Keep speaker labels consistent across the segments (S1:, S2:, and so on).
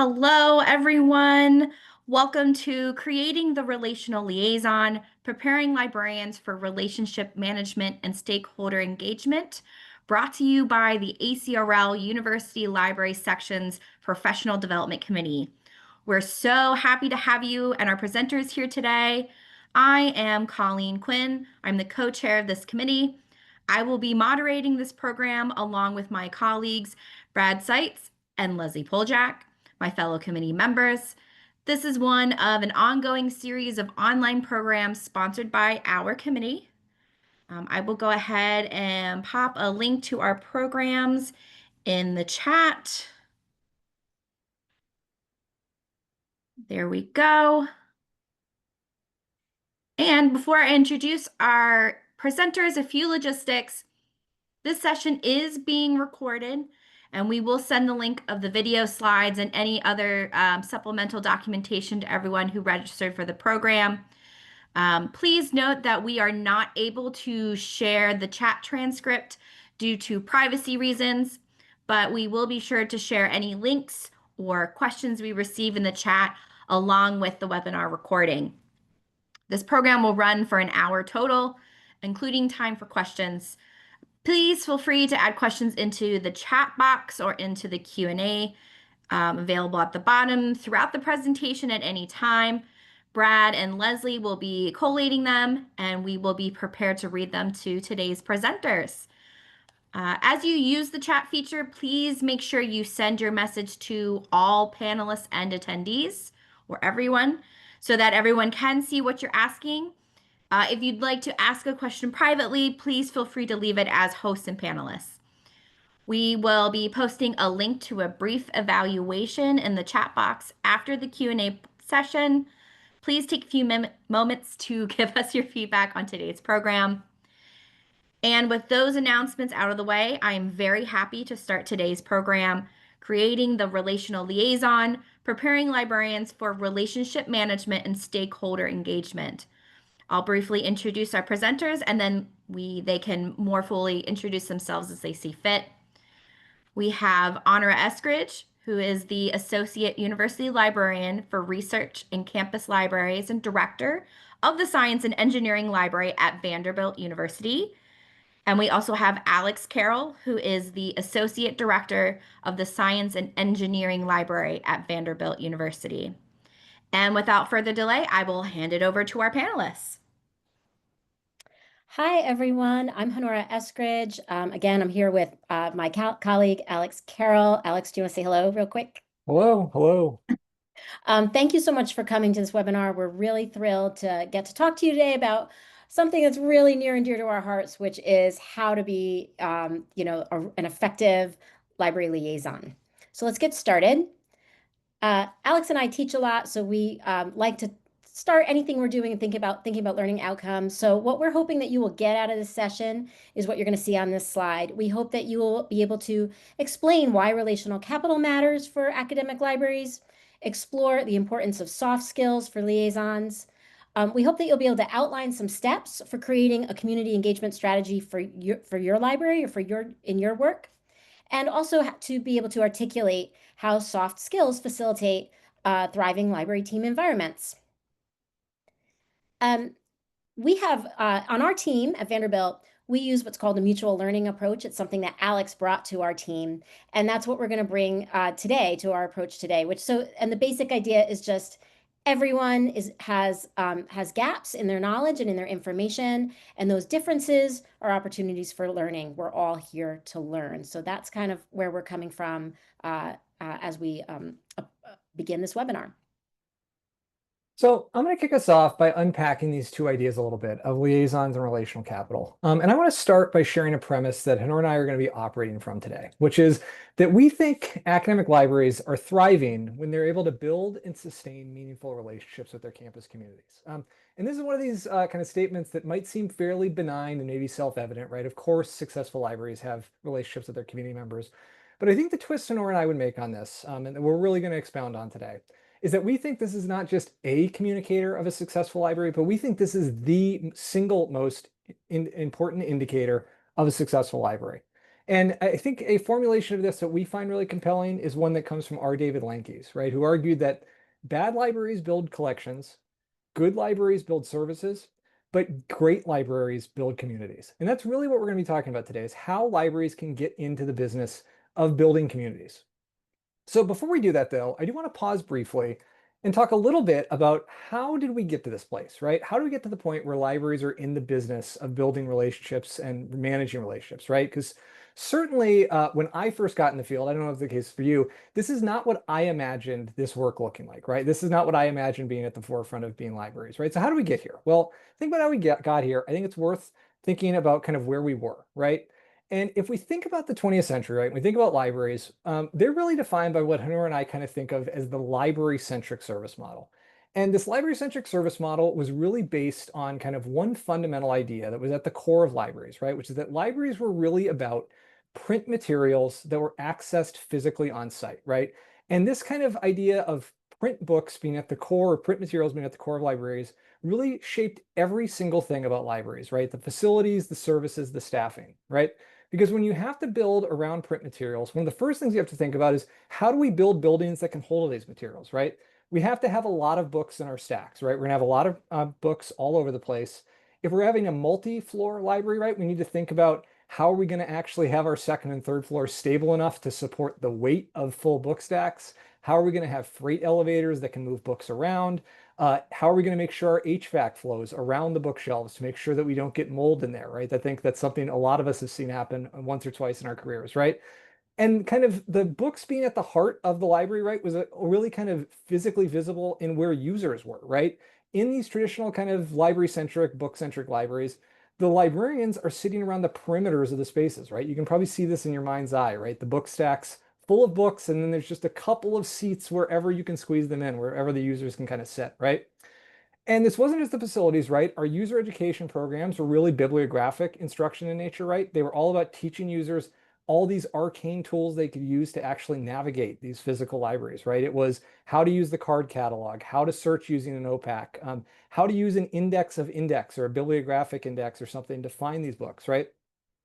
S1: Hello, everyone. Welcome to Creating the Relational Liaison, Preparing Librarians for Relationship Management and Stakeholder Engagement, brought to you by the ACRL University Library Section's Professional Development Committee. We're so happy to have you and our presenters here today. I am Colleen Quinn. I'm the co-chair of this committee. I will be moderating this program along with my colleagues, Brad Seitz and Leslie Poljak, my fellow committee members. This is one of an ongoing series of online programs sponsored by our committee. I will go ahead and pop a link to our programs in the chat. There we go. And before I introduce our presenters, a few logistics. This session is being recorded, and we will send the link of the video slides and any other supplemental documentation to everyone who registered for the program. Please note that we are not able to share the chat transcript due to privacy reasons, but we will be sure to share any links or questions we receive in the chat along with the webinar recording. This program will run for an hour total, including time for questions. Please feel free to add questions into the chat box or into the Q&A available at the bottom throughout the presentation at any time. Brad and Leslie will be collating them, and we will be prepared to read them to today's presenters. As you use the chat feature, please make sure you send your message to all panelists and attendees, or everyone, so that everyone can see what you're asking. If you'd like to ask a question privately, please feel free to leave it as hosts and panelists. We will be posting a link to a brief evaluation in the chat box after the Q&A session. Please take a few moments to give us your feedback on today's program. And with those announcements out of the way, I am very happy to start today's program, Creating the Relational Liaison, Preparing Librarians for Relationship Management and Stakeholder Engagement. I'll briefly introduce our presenters, and then they can more fully introduce themselves as they see fit. We have Honora Eskridge, who is the Associate University Librarian for Research and Campus Libraries and Director of the Science and Engineering Library at Vanderbilt University. And we also have Alex Carroll, who is the Associate Director of the Science and Engineering Library at Vanderbilt University. And without further delay, I will hand it over to our panelists.
S2: Hi, everyone. I'm Honora Eskridge. Again, I'm here with my colleague, Alex Carroll. Alex, do you want to say hello real quick?
S3: Hello, hello.
S2: Thank you so much for coming to this webinar. We're really thrilled to get to talk to you today about something that's really near and dear to our hearts, which is how to be, an effective library liaison. So let's get started. Alex and I teach a lot, so we like to start anything we're doing and thinking about learning outcomes. So what we're hoping that you will get out of this session is what you're going to see on this slide. We hope that you will be able to explain why relational capital matters for academic libraries, explore the importance of soft skills for liaisons. We hope that you'll be able to outline some steps for creating a community engagement strategy for your library or in your work, and also to be able to articulate how soft skills facilitate thriving library team environments. We have, on our team at Vanderbilt, we use what's called a mutual learning approach. It's something that Alex brought to our team, and that's what we're going to bring today to our approach today. And the basic idea is just everyone has gaps in their knowledge and in their information, and those differences are opportunities for learning. We're all here to learn. So that's kind of where we're coming from as we begin this webinar.
S3: So I'm going to kick us off by unpacking these two ideas a little bit of liaisons and relational capital. And I want to start by sharing a premise that Honora and I are going to be operating from today, which is that we think academic libraries are thriving when they're able to build and sustain meaningful relationships with their campus communities. And this is one of these kind of statements that might seem fairly benign and maybe self-evident, right? Of course, successful libraries have relationships with their community members. But I think the twist Honora and I would make on this, and that we're really going to expound on today, is that we think this is not just a communicator of a successful library, but we think this is the single most important indicator of a successful library. And I think a formulation of this that we find really compelling is one that comes from R. David Lankeys, right, who argued that bad libraries build collections, good libraries build services, but great libraries build communities. And that's really what we're going to be talking about today, is how libraries can get into the business of building communities. So before we do that, though, I do want to pause briefly and talk a little bit about how did we get to this place, right? How do we get to the point where libraries are in the business of building relationships and managing relationships, right? Because certainly when I first got in the field, I don't know if it's the case for you, this is not what I imagined this work looking like, right? This is not what I imagined being at the forefront of being libraries, right? So how do we get here? Well, think about how we got here. I think it's worth thinking about kind of where we were, right? And if we think about the 20th century, right, we think about libraries, they're really defined by what Honora and I kind of think of as the library-centric service model. And this library-centric service model was really based on kind of one fundamental idea that was at the core of libraries, right, which is that libraries were really about print materials that were accessed physically on site, right? And this kind of idea of print books being at the core, or print materials being at the core of libraries, really shaped every single thing about libraries, right? The facilities, the services, the staffing, right? Because when you have to build around print materials, one of the first things you have to think about is how do we build buildings that can hold these materials, right? We have to have a lot of books in our stacks, right? We're gonna have a lot of books all over the place. If we're having a multi-floor library, right, we need to think about how are we gonna actually have our second and third floors stable enough to support the weight of full book stacks? How are we gonna have freight elevators that can move books around? How are we going to make sure our HVAC flows around the bookshelves to make sure that we don't get mold in there, right? I think that's something a lot of us have seen happen once or twice in our careers, right? And kind of the books being at the heart of the library, right, was really kind of physically visible in where users were, right? In these traditional kind of library-centric, book-centric libraries, the librarians are sitting around the perimeters of the spaces, right? You can probably see this in your mind's eye, right? The book stacks full of books, and then there's just a couple of seats wherever you can squeeze them in, wherever the users can kind of sit, right? And this wasn't just the facilities, right? Our user education programs were really bibliographic instruction in nature, right? They were all about teaching users all these arcane tools they could use to actually navigate these physical libraries, right? It was how to use the card catalog, how to search using an OPAC, how to use an index of index or a bibliographic index or something to find these books, right?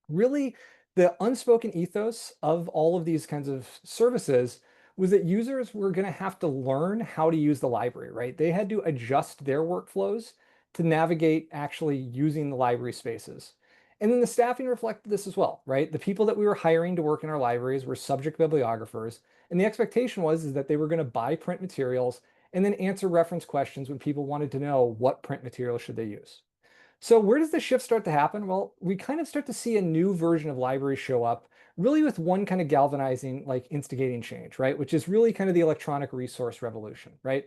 S3: Really, the unspoken ethos of all of these kinds of services was that users were going to have to learn how to use the library, right? They had to adjust their workflows to navigate actually using the library spaces. And then the staffing reflected this as well, right? The people that we were hiring to work in our libraries were subject bibliographers, and the expectation was that they were going to buy print materials and then answer reference questions when people wanted to know what print material should they use. So where does the shift start to happen? Well, we kind of start to see a new version of libraries show up, really with one kind of galvanizing, like instigating change, right? Which is really kind of the electronic resource revolution, right?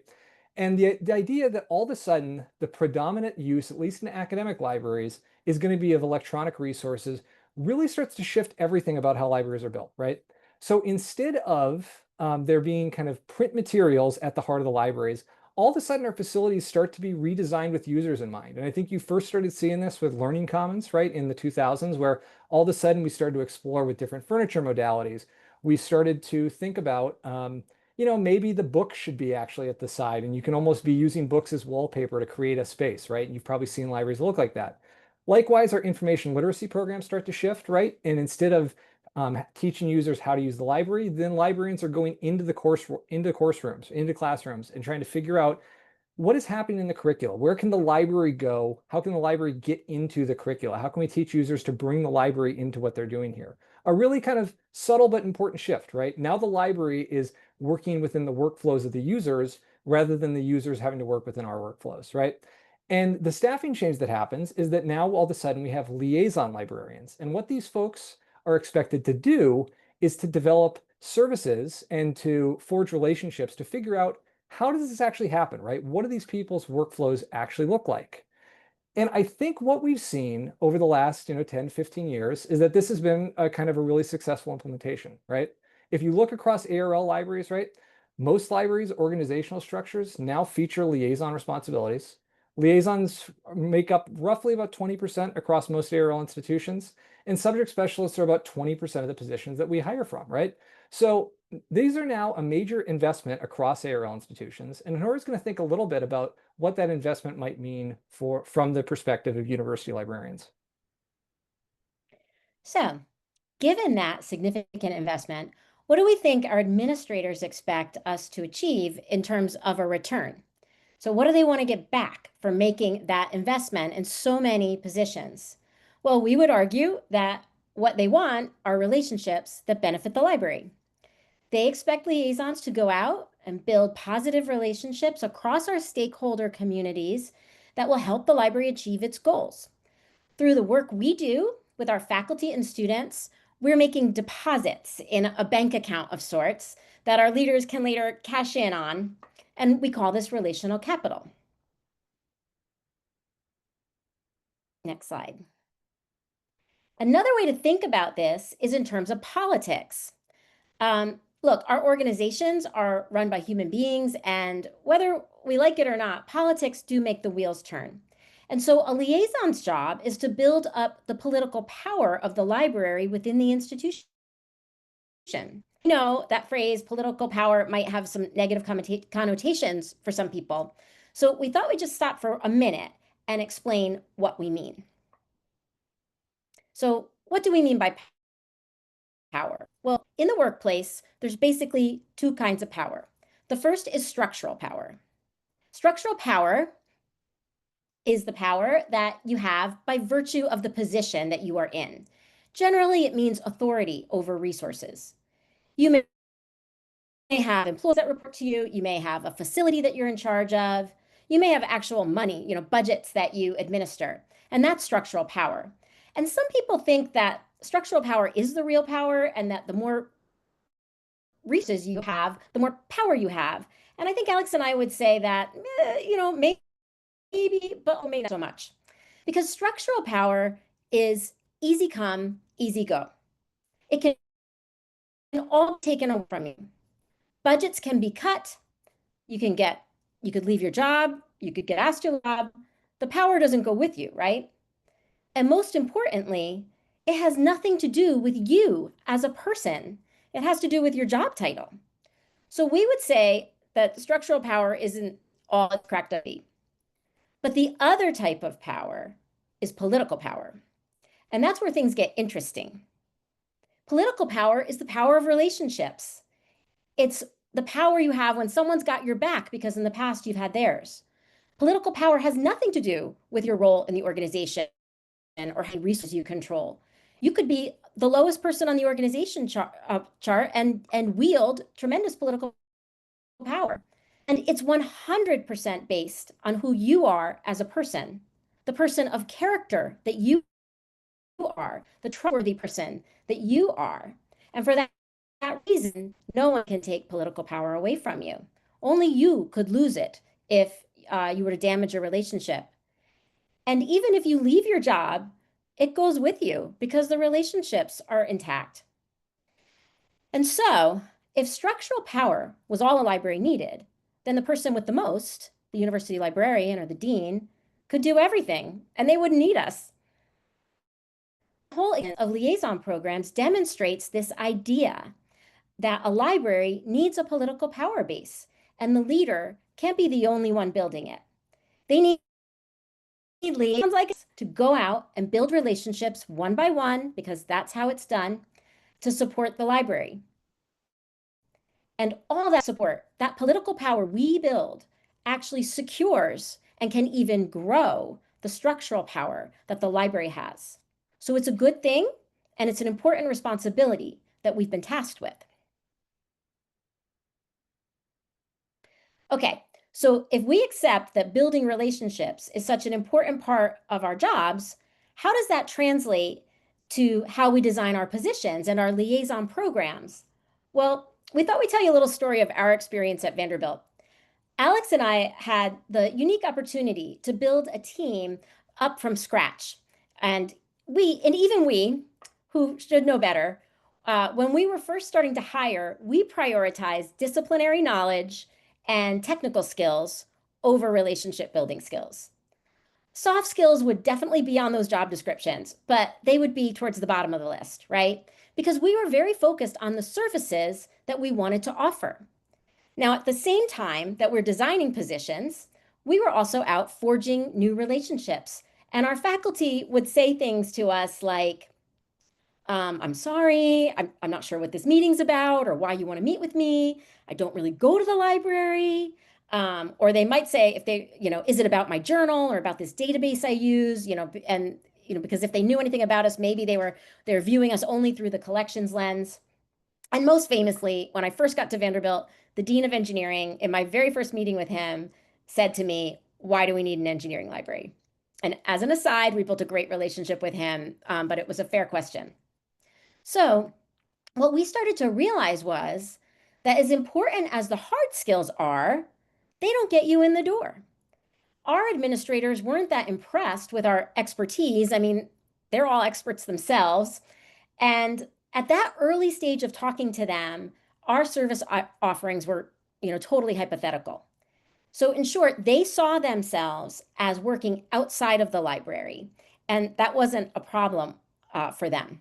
S3: And the idea that all of a sudden the predominant use, at least in academic libraries, is going to be of electronic resources really starts to shift everything about how libraries are built, right? So instead of there being kind of print materials at the heart of the libraries, all of a sudden our facilities start to be redesigned with users in mind. And I think you first started seeing this with Learning Commons, right, in the 2000s, where all of a sudden we started to explore with different furniture modalities. We started to think about, maybe the book should be actually at the side, and you can almost be using books as wallpaper to create a space, right? And you've probably seen libraries look like that. Likewise, our information literacy programs start to shift, right? And instead of teaching users how to use the library, then librarians are going into the course rooms, into classrooms, and trying to figure out what is happening in the curricula. Where can the library go? How can the library get into the curricula? How can we teach users to bring the library into what they're doing here? A really kind of subtle but important shift, right? Now the library is working within the workflows of the users rather than the users having to work within our workflows, right? And the staffing change that happens is that now all of a sudden we have liaison librarians. And what these folks are expected to do is to develop services and to forge relationships to figure out how does this actually happen, right? What do these people's workflows actually look like? And I think what we've seen over the last, 10, 15 years is that this has been a kind of a really successful implementation, right? If you look across ARL libraries, right, most libraries' organizational structures now feature liaison responsibilities. Liaisons make up roughly about 20% across most ARL institutions, and subject specialists are about 20% of the positions that we hire from, right? So these are now a major investment across ARL institutions, and Honora's going to think a little bit about what that investment might mean from the perspective of university librarians.
S2: So Given that significant investment, what do we think our administrators expect us to achieve in terms of a return? So what do they want to get back for making that investment in so many positions? Well, we would argue that what they want are relationships that benefit the library. They expect liaisons to go out and build positive relationships across our stakeholder communities that will help the library achieve its goals. Through the work we do with our faculty and students, we're making deposits in a bank account of sorts that our leaders can later cash in on, and we call this relational capital. Next slide. Another way to think about this is in terms of politics. Look, our organizations are run by human beings, and whether we like it or not, politics do make the wheels turn. And so a liaison's job is to build up the political power of the library within the institution. You know, that phrase, political power, might have some negative connotations for some people. So we thought we'd just stop for a minute and explain what we mean. So what do we mean by power? Well, in the workplace, there's basically two kinds of power. The first is structural power. Structural power is the power that you have by virtue of the position that you are in. Generally, it means authority over resources. You may have employees that report to you. You may have a facility that you're in charge of. You may have actual money, budgets that you administer. And that's structural power. And some people think that structural power is the real power and that the more resources you have, the more power you have. And I think Alex and I would say that, maybe, but maybe not so much. Because structural power is easy come, easy go. It can all be taken away from you. Budgets can be cut. You could leave your job. You could get asked your job. The power doesn't go with you, right? And most importantly, it has nothing to do with you as a person. It has to do with your job title. So we would say that structural power isn't all it's cracked up to be. But the other type of power is political power. And that's where things get interesting. Political power is the power of relationships. It's the power you have when someone's got your back because in the past you've had theirs. Political power has nothing to do with your role in the organization or how many resources you control. You could be the lowest person on the organization chart and wield tremendous political power. And it's 100% based on who you are as a person, the person of character that you are, the trustworthy person that you are. And for that reason, no one can take political power away from you. Only you could lose it if you were to damage a relationship. And even if you leave your job, it goes with you because the relationships are intact. And so, if structural power was all a library needed, then the person with the most, the university librarian or the dean, could do everything, and they wouldn't need us. The whole of liaison programs demonstrates this idea that a library needs a political power base, and the leader can't be the only one building it. They need liaisons like us to go out and build relationships one by one, because that's how it's done, to support the library. And all that support, that political power we build, actually secures and can even grow the structural power that the library has. So it's a good thing, and it's an important responsibility that we've been tasked with. Okay, so if we accept that building relationships is such an important part of our jobs, how does that translate to how we design our positions and our liaison programs? Well, we thought we'd tell you a little story of our experience at Vanderbilt. Alex and I had the unique opportunity to build a team up from scratch. And even we, who should know better, when we were first starting to hire, we prioritized disciplinary knowledge and technical skills over relationship building skills. Soft skills would definitely be on those job descriptions, but they would be towards the bottom of the list, right? Because we were very focused on the services that we wanted to offer. Now, at the same time that we're designing positions, we were also out forging new relationships. And our faculty would say things to us like, I'm sorry, I'm not sure what this meeting's about or why you want to meet with me. I don't really go to the library. Or they might say, if they, is it about my journal or about this database I use, and, because if they knew anything about us, maybe they're viewing us only through the collections lens. And most famously, when I first got to Vanderbilt, the dean of engineering, in my very first meeting with him, said to me, "Why do we need an engineering library?" And as an aside, we built a great relationship with him, but it was a fair question. So, what we started to realize was that as important as the hard skills are, they don't get you in the door. Our administrators weren't that impressed with our expertise. I mean, they're all experts themselves. And at that early stage of talking to them, our service offerings were, totally hypothetical. So in short, they saw themselves as working outside of the library, and that wasn't a problem for them.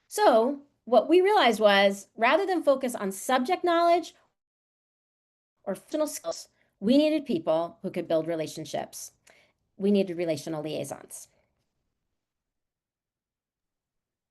S2: So what we realized was, rather than focus on subject knowledge or functional skills, we needed people who could build relationships. We needed relational liaisons.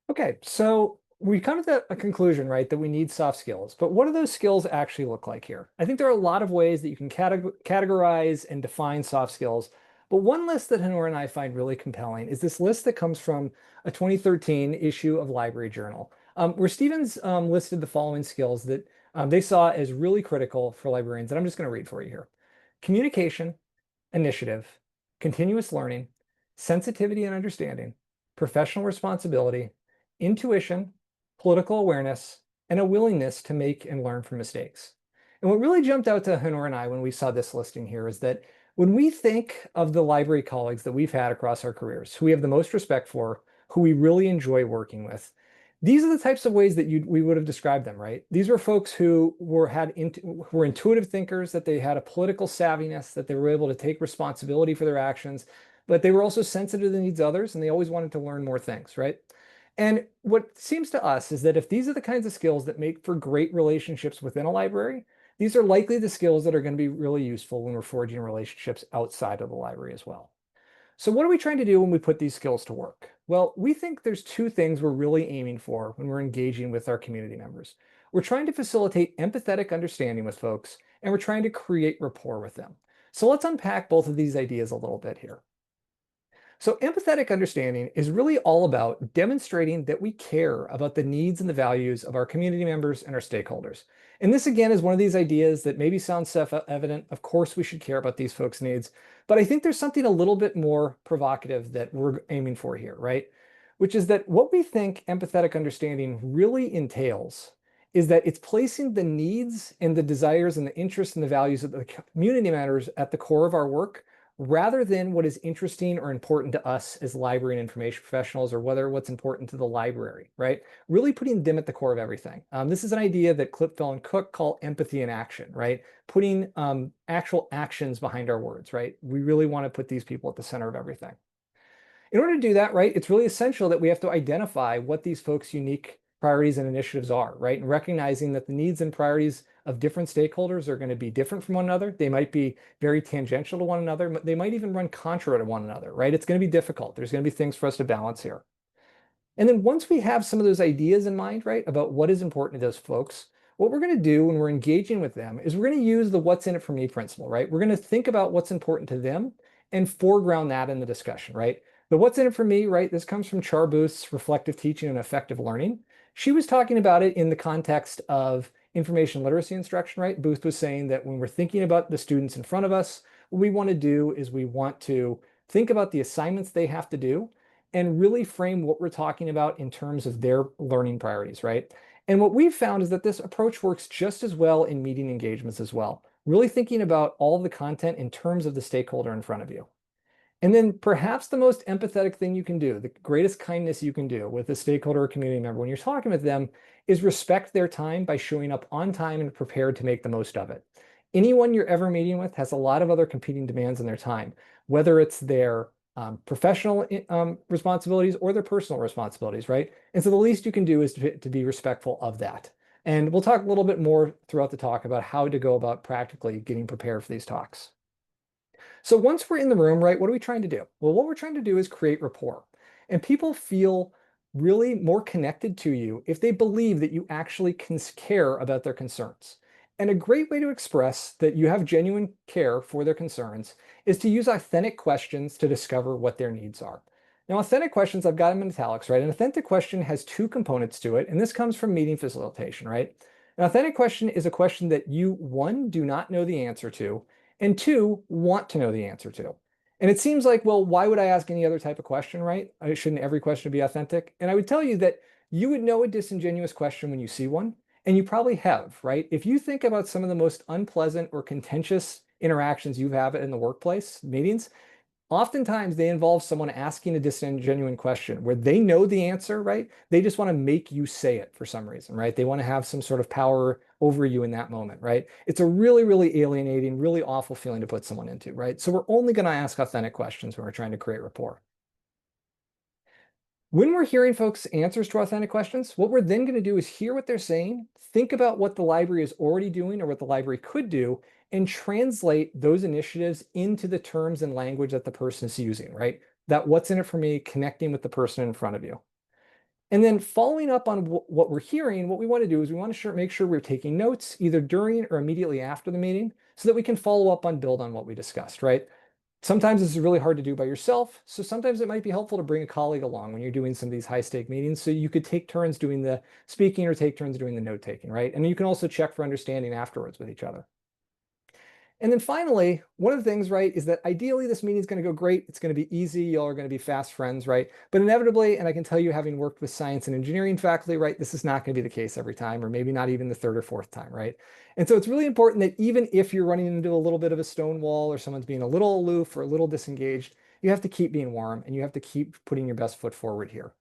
S3: Okay, so we come to a conclusion, right, that we need soft skills. But what do those skills actually look like here? I think there are a lot of ways that you can categorize and define soft skills. But one list that Honora and I find really compelling is this list that comes from a 2013 issue of Library Journal, where Stevens listed the following skills that they saw as really critical for librarians. And I'm just going to read for you here. Communication, initiative, continuous learning, sensitivity and understanding, professional responsibility, intuition, political awareness, and a willingness to make and learn from mistakes. And what really jumped out to Honora and I when we saw this listing here is that when we think of the library colleagues that we've had across our careers, who we have the most respect for, who we really enjoy working with, these are the types of ways that we would have described them, right? These were folks who were intuitive thinkers, that they had a political savviness, that they were able to take responsibility for their actions, but they were also sensitive to the needs of others, and they always wanted to learn more things, right? And what seems to us is that if these are the kinds of skills that make for great relationships within a library, these are likely the skills that are going to be really useful when we're forging relationships outside of the library as well. So what are we trying to do when we put these skills to work? Well, we think there's two things we're really aiming for when we're engaging with our community members. We're trying to facilitate empathetic understanding with folks, and we're trying to create rapport with them. So let's unpack both of these ideas a little bit here. So empathetic understanding is really all about demonstrating that we care about the needs and the values of our community members and our stakeholders. And this, again, is one of these ideas that maybe sounds self-evident. Of course, we should care about these folks' needs. But I think there's something a little bit more provocative that we're aiming for here, right? Which is that what we think empathetic understanding really entails is that it's placing the needs and the desires and the interests and the values of the community members at the core of our work, rather than what is interesting or important to us as library and information professionals, or what's important to the library, right? Really putting them at the core of everything. This is an idea that Clipfell and Cook call empathy in action, right? Putting actual actions behind our words, right? We really want to put these people at the center of everything. In order to do that, right, it's really essential that we have to identify what these folks' unique priorities and initiatives are, right? And recognizing that the needs and priorities of different stakeholders are going to be different from one another. They might be very tangential to one another. They might even run contra to one another, right? It's going to be difficult. There's going to be things for us to balance here. And then once we have some of those ideas in mind, right, about what is important to those folks, what we're going to do when we're engaging with them is we're going to use the what's in it for me principle, right? We're going to think about what's important to them and foreground that in the discussion, right? The what's in it for me, right? This comes from Char Booth's Reflective Teaching and Effective Learning. She was talking about it in the context of information literacy instruction, right? Booth was saying that when we're thinking about the students in front of us, what we want to do is we want to think about the assignments they have to do and really frame what we're talking about in terms of their learning priorities, right? And what we've found is that this approach works just as well in meeting engagements as well, really thinking about all of the content in terms of the stakeholder in front of you. And then perhaps the most empathetic thing you can do, the greatest kindness you can do with a stakeholder or community member when you're talking with them, is respect their time by showing up on time and prepared to make the most of it. Anyone you're ever meeting with has a lot of other competing demands on their time, whether it's their professional responsibilities or their personal responsibilities, right? And so the least you can do is to be respectful of that. And we'll talk a little bit more throughout the talk about how to go about practically getting prepared for these talks. So once we're in the room, right, what are we trying to do? Well, what we're trying to do is create rapport. And people feel really more connected to you if they believe that you actually care about their concerns. And a great way to express that you have genuine care for their concerns is to use authentic questions to discover what their needs are. Now, authentic questions, I've got them in italics, right? An authentic question has two components to it, and this comes from meeting facilitation, right? An authentic question is a question that you, one, do not know the answer to, and two, want to know the answer to. And it seems like, well, why would I ask any other type of question, right? Shouldn't every question be authentic? And I would tell you that you would know a disingenuous question when you see one, and you probably have, right? If you think about some of the most unpleasant or contentious interactions you have in the workplace meetings, oftentimes they involve someone asking a disingenuous question where they know the answer, right? They just want to make you say it for some reason, right? They want to have some sort of power over you in that moment, right? It's a really, really alienating, really awful feeling to put someone into, right? So we're only going to ask authentic questions when we're trying to create rapport. When we're hearing folks' answers to authentic questions, what we're then going to do is hear what they're saying, think about what the library is already doing or what the library could do, and translate those initiatives into the terms and language that the person is using, right? That what's in it for me, connecting with the person in front of you. And then following up on what we're hearing, what we want to do is we want to make sure we're taking notes either during or immediately after the meeting so that we can follow up on build on what we discussed, right? Sometimes this is really hard to do by yourself. So sometimes it might be helpful to bring a colleague along when you're doing some of these high stake meetings. So you could take turns doing the speaking or take turns doing the note taking, right? And you can also check for understanding afterwards with each other. And then finally, one of the things, right, is that ideally this meeting is going to go great. It's going to be easy. Y'all are going to be fast friends, right? But inevitably, and I can tell you having worked with science and engineering faculty, right, this is not going to be the case every time, or maybe not even the third or fourth time, right? And so it's really important that even if you're running into a little bit of a stone wall or someone's being a little aloof or a little disengaged, you have to keep being warm and you have to keep putting your best foot forward here.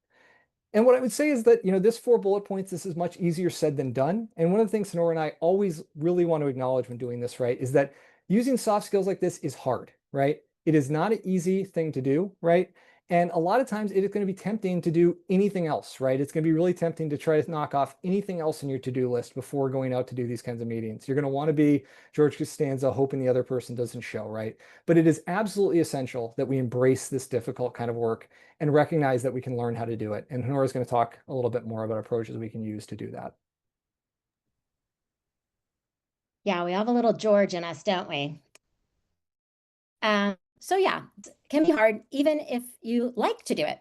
S3: And what I would say is that, this 4 bullet points, this is much easier said than done. And one of the things Honora and I always really want to acknowledge when doing this, right, is that using soft skills like this is hard, right? It is not an easy thing to do, right? And a lot of times it is going to be tempting to do anything else, right? It's going to be really tempting to try to knock off anything else in your to-do list before going out to do these kinds of meetings. You're going to want to be George Costanza, hoping the other person doesn't show, right? But it is absolutely essential that we embrace this difficult kind of work and recognize that we can learn how to do it. And Honora is going to talk a little bit more about approaches we can use to do that.
S2: Yeah, we have a little George in us, don't we? So yeah, it can be hard even if you like to do it.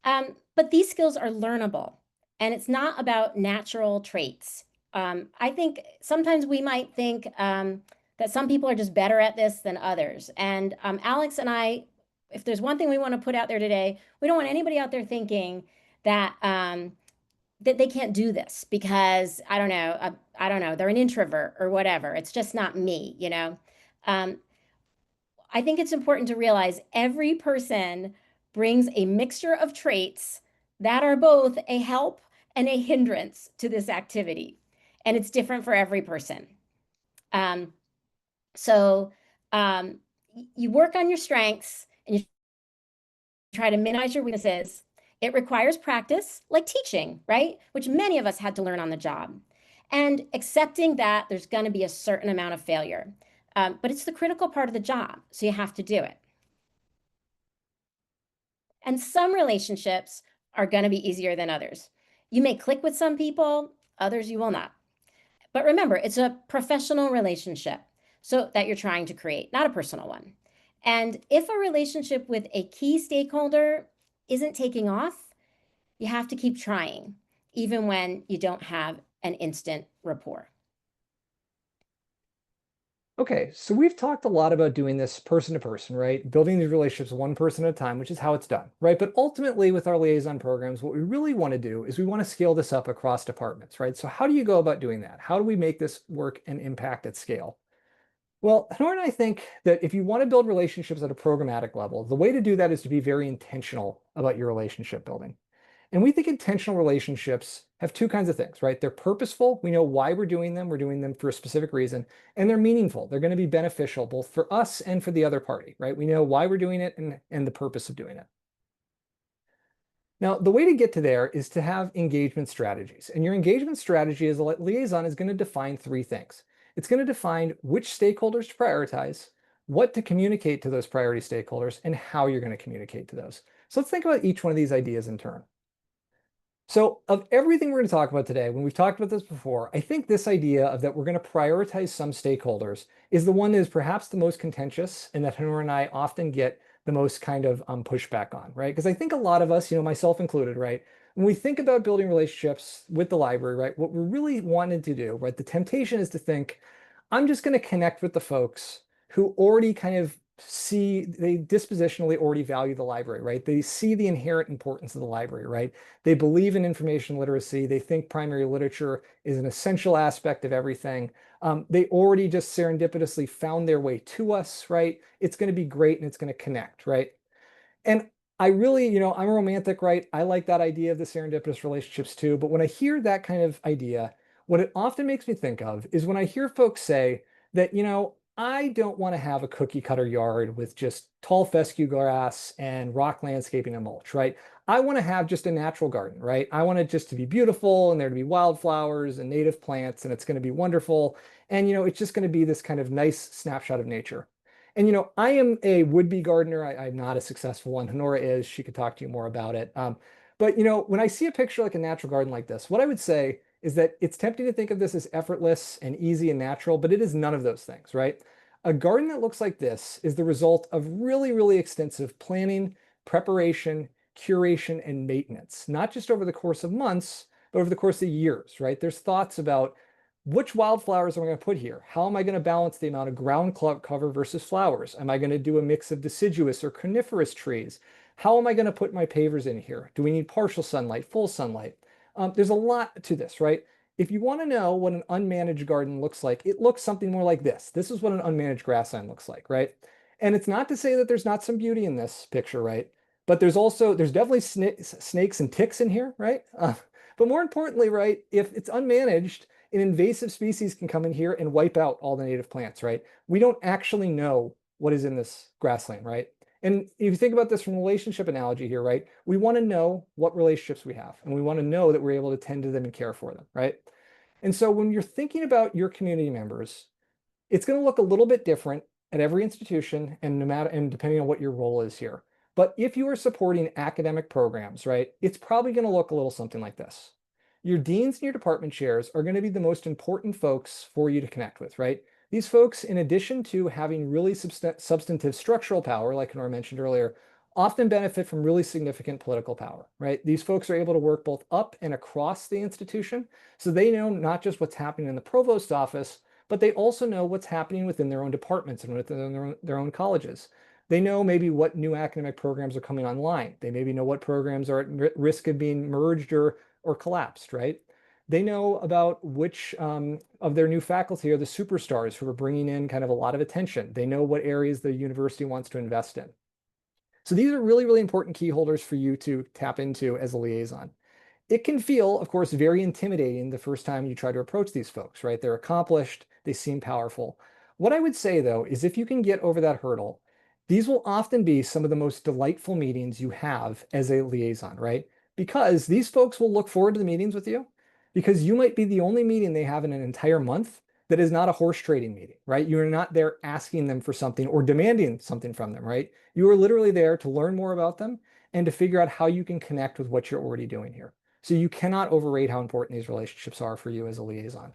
S2: But these skills are learnable, and it's not about natural traits. I think sometimes we might think that some people are just better at this than others. And Alex and I, if there's one thing we want to put out there today, we don't want anybody out there thinking that that they can't do this because I don't know, they're an introvert or whatever. It's just not me, I think it's important to realize every person brings a mixture of traits that are both a help and a hindrance to this activity. And it's different for every person. So you work on your strengths and you try to minimize your weaknesses. It requires practice, like teaching, right? Which many of us had to learn on the job. And accepting that there's going to be a certain amount of failure. But it's the critical part of the job, so you have to do it. And some relationships are going to be easier than others. You may click with some people, others you will not. But remember, it's a professional relationship so that you're trying to create, not a personal one. And if a relationship with a key stakeholder isn't taking off, you have to keep trying, even when you don't have an instant rapport.
S3: Okay, so we've talked a lot about doing this person to person, right? Building these relationships one person at a time, which is how it's done, right? But ultimately with our liaison programs, what we really want to do is we want to scale this up across departments, right? So how do you go about doing that? How do we make this work and impact at scale? Well, Honora and I think that if you want to build relationships at a programmatic level, the way to do that is to be very intentional about your relationship building. And we think intentional relationships have two kinds of things, right? They're purposeful. We know why we're doing them. We're doing them for a specific reason. And they're meaningful. They're going to be beneficial both for us and for the other party, right? We know why we're doing it and the purpose of doing it. Now, the way to get to there is to have engagement strategies. And your engagement strategy as a liaison is going to define 3 things. It's going to define which stakeholders to prioritize, what to communicate to those priority stakeholders, and how you're going to communicate to those. So let's think about each one of these ideas in turn. So of everything we're going to talk about today, when we've talked about this before, I think this idea of that we're going to prioritize some stakeholders is the one that is perhaps the most contentious and that Honora and I often get the most kind of pushback on, right? Because I think a lot of us, myself included, right? When we think about building relationships with the library, right, what we're really wanting to do, right, the temptation is to think, I'm just going to connect with the folks who already kind of they dispositionally already value the library, right? They see the inherent importance of the library, right? They believe in information literacy. They think primary literature is an essential aspect of everything. They already just serendipitously found their way to us, right? It's going to be great and it's going to connect, right? And I really, I'm a romantic, right? I like that idea of the serendipitous relationships too. But when I hear that kind of idea, what it often makes me think of is when I hear folks say that, I don't want to have a cookie cutter yard with just tall fescue grass and rock landscaping and mulch, right? I want to have just a natural garden, right? I want it just to be beautiful and there to be wildflowers and native plants and it's going to be wonderful. And, it's just going to be this kind of nice snapshot of nature. And I am a would-be gardener. I'm not a successful one. Honora is. She could talk to you more about it. But when I see a picture like a natural garden like this, what I would say is that it's tempting to think of this as effortless and easy and natural, but it is none of those things, right? A garden that looks like this is the result of really, really extensive planning, preparation, curation, and maintenance, not just over the course of months, but over the course of years, right? There's thoughts about which wildflowers am I going to put here? How am I going to balance the amount of ground cover versus flowers? Am I going to do a mix of deciduous or coniferous trees? How am I going to put my pavers in here? Do we need partial sunlight, full sunlight? There's a lot to this, right? If you want to know what an unmanaged garden looks like, it looks something more like this. This is what an unmanaged grassland looks like, right? And it's not to say that there's not some beauty in this picture, right? But there's definitely snakes and ticks in here, right? But more importantly, right, if it's unmanaged, an invasive species can come in here and wipe out all the native plants, right? We don't actually know what is in this grassland, right? And if you think about this from a relationship analogy here, right, we want to know what relationships we have, and we want to know that we're able to tend to them and care for them, right? And so when you're thinking about your community members, it's going to look a little bit different at every institution and depending on what your role is here. But if you are supporting academic programs, right, it's probably going to look a little something like this. Your deans and your department chairs are going to be the most important folks for you to connect with, right? These folks, in addition to having really substantive structural power, like Honora mentioned earlier, often benefit from really significant political power, right? These folks are able to work both up and across the institution, so they know not just what's happening in the provost's office, but they also know what's happening within their own departments and within their own colleges. They know maybe what new academic programs are coming online. They maybe know what programs are at risk of being merged or collapsed, right? They know about which of their new faculty are the superstars who are bringing in kind of a lot of attention. They know what areas the university wants to invest in. So these are really, really important key holders for you to tap into as a liaison. It can feel, of course, very intimidating the first time you try to approach these folks, right? They're accomplished, they seem powerful. What I would say, though, is if you can get over that hurdle, these will often be some of the most delightful meetings you have as a liaison, right? Because these folks will look forward to the meetings with you because you might be the only meeting they have in an entire month that is not a horse trading meeting, right? You're not there asking them for something or demanding something from them, right? You are literally there to learn more about them and to figure out how you can connect with what you're already doing here. So you cannot overrate how important these relationships are for you as a liaison.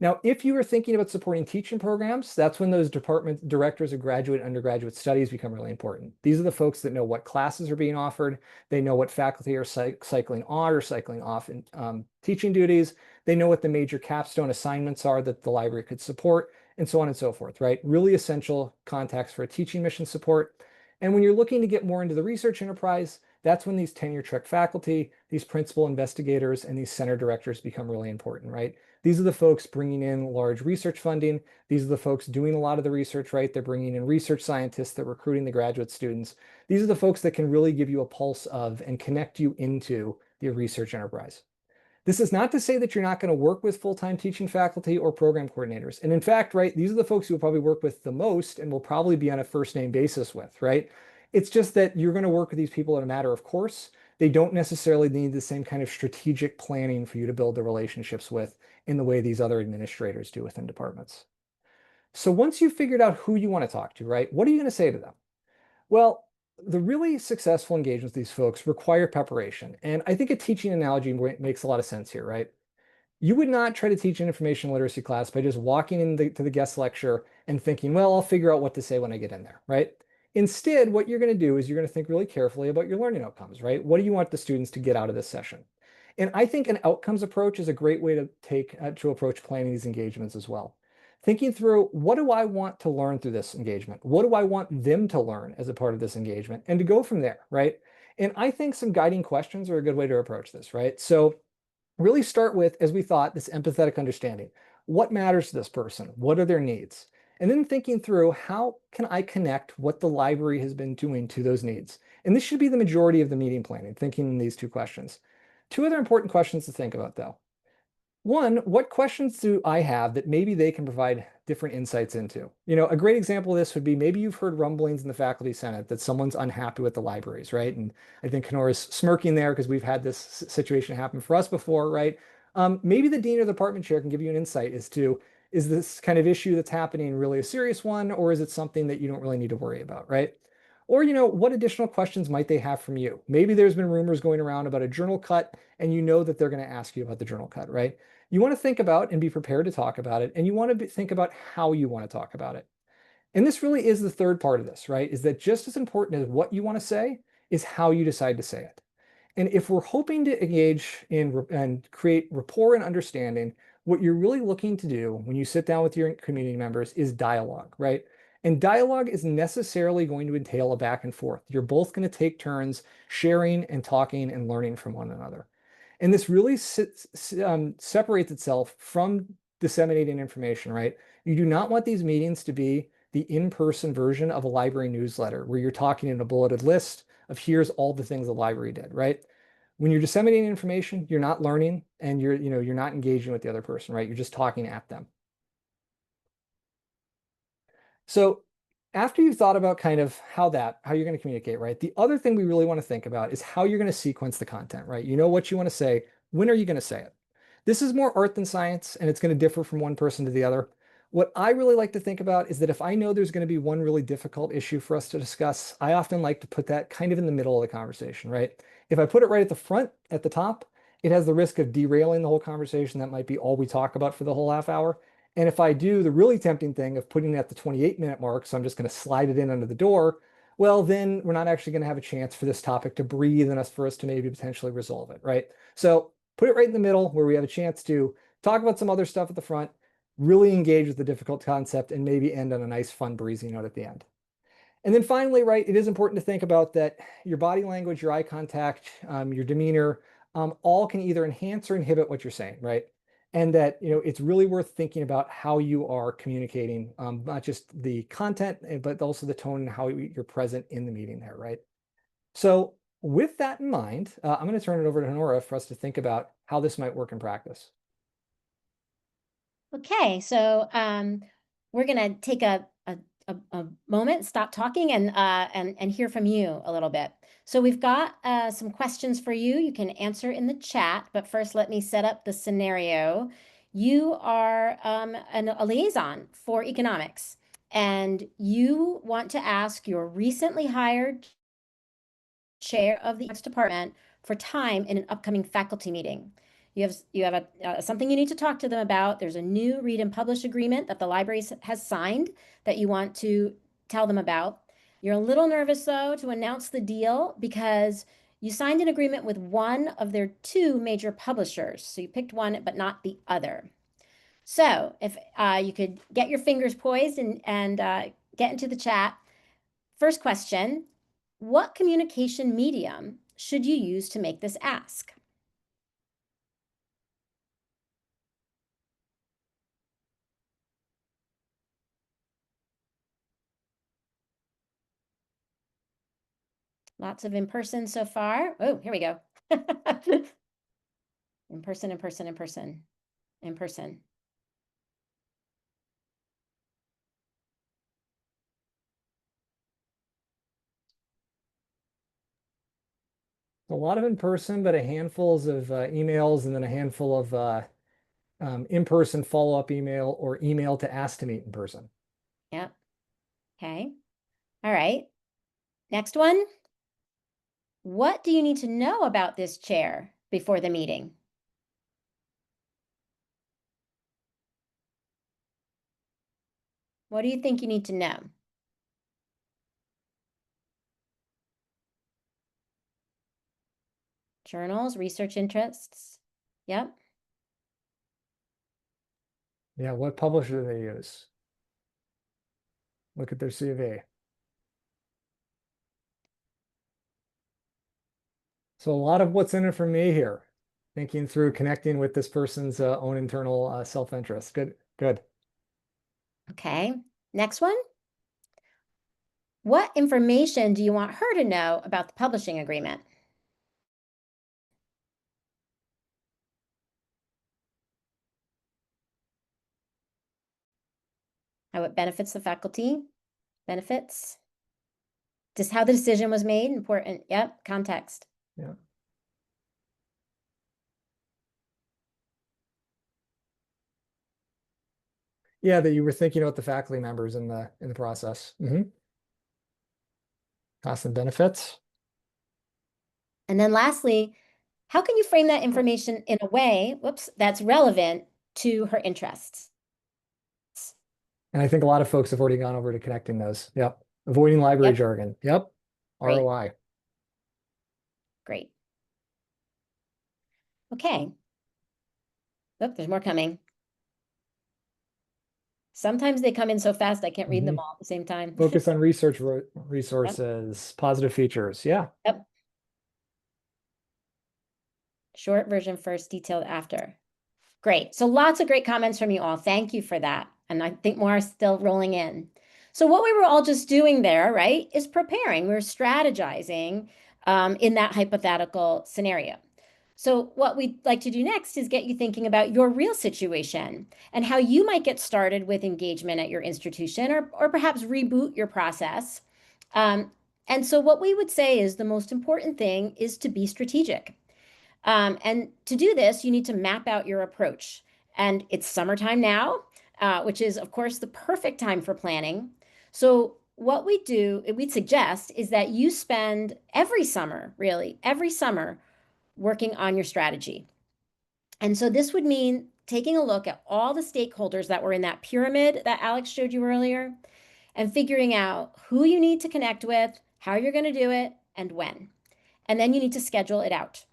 S3: Now, if you are thinking about supporting teaching programs, that's when those department directors of graduate and undergraduate studies become really important. These are the folks that know what classes are being offered. They know what faculty are cycling on or cycling off in teaching duties. They know what the major capstone assignments are that the library could support, and so on and so forth, right? Really essential contacts for a teaching mission support. And when you're looking to get more into the research enterprise, that's when these tenure-track faculty, these principal investigators, and these center directors become really important, right? These are the folks bringing in large research funding. These are the folks doing a lot of the research, right? They're bringing in research scientists that are recruiting the graduate students. These are the folks that can really give you a pulse of and connect you into the research enterprise. This is not to say that you're not going to work with full-time teaching faculty or program coordinators. And in fact, right, these are the folks who will probably work with the most and will probably be on a first name basis with, right? It's just that you're going to work with these people in a matter of course. They don't necessarily need the same kind of strategic planning for you to build the relationships with in the way these other administrators do within departments. So once you've figured out who you want to talk to, right, what are you going to say to them? Well, the really successful engagements with these folks require preparation. And I think a teaching analogy makes a lot of sense here, right? You would not try to teach an information literacy class by just walking into the guest lecture and thinking, well, I'll figure out what to say when I get in there, right? Instead, what you're going to do is you're going to think really carefully about your learning outcomes, right? What do you want the students to get out of this session? And I think an outcomes approach is a great way to approach planning these engagements as well. Thinking through, what do I want to learn through this engagement? What do I want them to learn as a part of this engagement? And to go from there, right? And I think some guiding questions are a good way to approach this, right? So really start with, as we thought, this empathetic understanding. What matters to this person? What are their needs? And then thinking through, how can I connect what the library has been doing to those needs? And this should be the majority of the meeting planning, thinking in these two questions. Two other important questions to think about, though. One, what questions do I have that maybe they can provide different insights into? You know, a great example of this would be maybe you've heard rumblings in the faculty senate that someone's unhappy with the libraries, right? And I think Honora's smirking there because we've had this situation happen for us before, right? Maybe the dean or the department chair can give you an insight as to, is this kind of issue that's happening really a serious one, or is it something that you don't really need to worry about, right? Or, you know, what additional questions might they have from you? Maybe there's been rumors going around about a journal cut, and you know that they're going to ask you about the journal cut, right? You want to think about and be prepared to talk about it, and you want to think about how you want to talk about it. And this really is the third part of this, right? Is that just as important as what you want to say is how you decide to say it. And if we're hoping to engage in and create rapport and understanding, what you're really looking to do when you sit down with your community members is dialogue, right? And dialogue is necessarily going to entail a back and forth. You're both going to take turns sharing and talking and learning from one another. And this really separates itself from disseminating information, right? You do not want these meetings to be the in-person version of a library newsletter where you're talking in a bulleted list of here's all the things the library did, right? When you're disseminating information, you're not learning and you're not engaging with the other person, right? You're just talking at them. So after you've thought about kind of how you're going to communicate, right? The other thing we really want to think about is how you're going to sequence the content, right? You know what you want to say. When are you going to say it? This is more art than science, and it's going to differ from one person to the other. What I really like to think about is that if I know there's going to be one really difficult issue for us to discuss, I often like to put that kind of in the middle of the conversation, right? If I put it right at the front, at the top, it has the risk of derailing the whole conversation. That might be all we talk about for the whole half hour. And if I do the really tempting thing of putting it at the 28-minute mark, so I'm just going to slide it in under the door, well, then we're not actually going to have a chance for this topic to breathe and for us to maybe potentially resolve it, right? So put it right in the middle where we have a chance to talk about some other stuff at the front, really engage with the difficult concept, and maybe end on a nice, fun, breezy note at the end. And then finally, right, it is important to think about that your body language, your eye contact, your demeanor, all can either enhance or inhibit what you're saying, right? And that, it's really worth thinking about how you are communicating, not just the content, but also the tone and how you're present in the meeting there, right? So with that in mind, I'm going to turn it over to Honora for us to think about how this might work in practice.
S2: Okay, so we're going to take a moment, stop talking, and hear from you a little bit. So we've got some questions for you. You can answer in the chat, but first let me set up the scenario. You are a liaison for economics, and you want to ask your recently hired chair of the economics department for time in an upcoming faculty meeting. You have something you need to talk to them about. There's a new read and publish agreement that the library has signed that you want to tell them about. You're a little nervous, though, to announce the deal because you signed an agreement with one of their two major publishers. So you picked one, but not the other. So if you could get your fingers poised and get into the chat. First question, what communication medium should you use to make this ask? Lots of in-person so far. Oh, here we go. In person, in person, in person, in person.
S3: A lot of in person, but a handfuls of emails and then a handful of in-person follow-up email or email to ask to meet in person.
S2: Yep. Okay. All right. Next one. What do you need to know about this chair before the meeting? What do you think you need to know? Journals, research interests. Yep.
S3: Yeah, what publisher do they use? Look at their CV. So a lot of what's in it for me here, thinking through connecting with this person's own internal self-interest. Good, good.
S2: Okay. Next one. What information do you want her to know about the publishing agreement? How it benefits the faculty? Benefits? Just how the decision was made? Important. Yep. Context.
S3: Yeah. Yeah, that you were thinking about the faculty members in the process. Costs and benefits.
S2: And then lastly, how can you frame that information in a way, that's relevant to her interests?
S3: And I think a lot of folks have already gone over to connecting those. Yep. Avoiding library
S2: Yep.
S3: jargon. Yep.
S2: Great.
S3: ROI.
S2: Great. Okay. Look, there's more coming. Sometimes they come in so fast I can't read them all at the same time.
S3: Focus on research resources, positive features. Yeah.
S2: Yep. Short version first, detailed after. Great. So lots of great comments from you all. Thank you for that. And I think more are still rolling in. So what we were all just doing there, right, is preparing. We're strategizing in that hypothetical scenario. So what we'd like to do next is get you thinking about your real situation and how you might get started with engagement at your institution or perhaps reboot your process. And so what we would say is the most important thing is to be strategic. And to do this, you need to map out your approach. And it's summertime now, which is, of course, the perfect time for planning. So what we'd suggest is that you spend every summer, really, every summer, working on your strategy. And so this would mean taking a look at all the stakeholders that were in that pyramid that Alex showed you earlier and figuring out who you need to connect with, how you're going to do it, and when. And then you need to schedule it out.